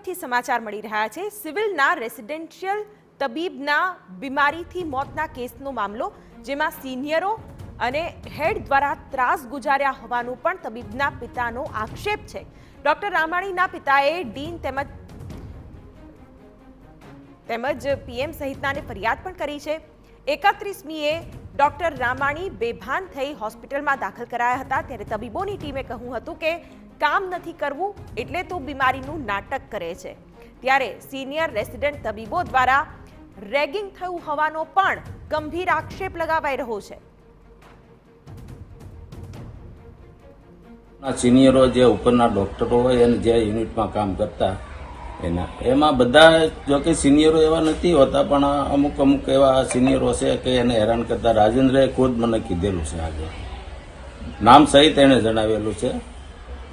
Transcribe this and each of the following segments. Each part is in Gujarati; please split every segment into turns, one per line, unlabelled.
સુરतથી સમાચાર મળી રહ્યા છે। સિવિલના રેસિડેન્શિયલ તબીબના બીમારીથી મોતના કેસનો મામલો, જેમાં સિનિયરો અને હેડ દ્વારા ત્રાસ ગુજાર્યા હોવાનું પણ તબીબના પિતાનો આક્ષેપ છે। ડોક્ટર રામાણીના પિતાએ ડીન તેમજ પીએમ સહિતનાને ફરિયાદ પણ કરી છે। 31મીએ ડોક્ટર રામાણી બેભાન થઈ હોસ્પિટલમાં દાખલ કરાયા હતા, ત્યારે તબીબોની ટીમે કહ્યું હતું કે કામ નથી કરવું એટલે તો બીમારીનું નાટક કરે છે। ત્યારે સિનિયર રેસિડેન્ટ તબીબો દ્વારા રેગિંગ થયું હોવાનો પણ ગંભીર આક્ષેપ લગાવાઈ રહ્યો છે।
સિનિયરો જે ઉપરના ડોક્ટરો હોય અને જે યુનિટમાં કામ કરતા એમાં બધા જો કે સિનિયરો એવા નથી હોતા, પણ અમુક એવા સિનિયરો છે કે એને હેરાન કરતા। રાજેન્દ્રએ ખુદ મને કીધેલું છે, આગળ નામ સહિત એને જણાવેલું છે।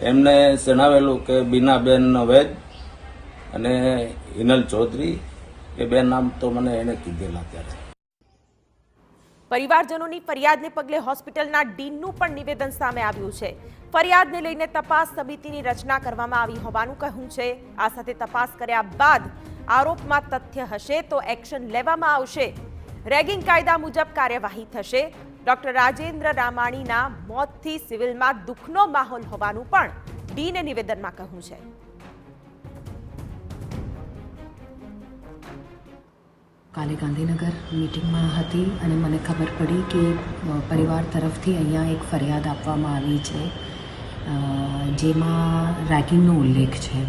એમને જણાવેલું કે બીનાબેન વૈદ અને હિનલ ચૌધરી એ બે નામ તો મને એને કીધેલા। ત્યારે
પરિવારજનોની ફરિયાદને પગલે હોસ્પિટલના ડીનનું પણ નિવેદન સામે આવ્યું છે। ફરિયાદને લઈને તપાસ સમિતિની રચના કરવામાં આવી હોવાનું કહ્યું છે। આ સાથે તપાસ કર્યા બાદ આરોપમાં તથ્ય હશે તો એક્શન લેવામાં આવશે। રેગિંગ કાયદા મુજબ કાર્યવાહી થશે। ડોક્ટર રાજેન્દ્ર રામાણીના મોતથી સિવિલમાં દુઃખનો માહોલ હોવાનું પણ ડીને નિવેદનમાં કહ્યું છે।
કાલે ગાંધીનગર મીટિંગમાં હતી અને મને ખબર પડી કે પરિવાર તરફથી અહીંયા એક ફરિયાદ આપવામાં આવી છે, જેમાં રેગિંગનો ઉલ્લેખ છે।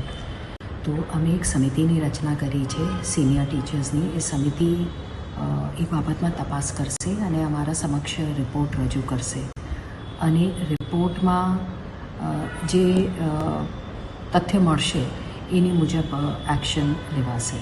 તો અમે એક સમિતિની રચના કરી છે સિનિયર ટીચર્સની। એ સમિતિ એ બાબતમાં તપાસ કરશે અને અમારા સમક્ષ રિપોર્ટ રજૂ કરશે અને રિપોર્ટમાં જે તથ્ય મળશે એની મુજબ એક્શન લેવાશે।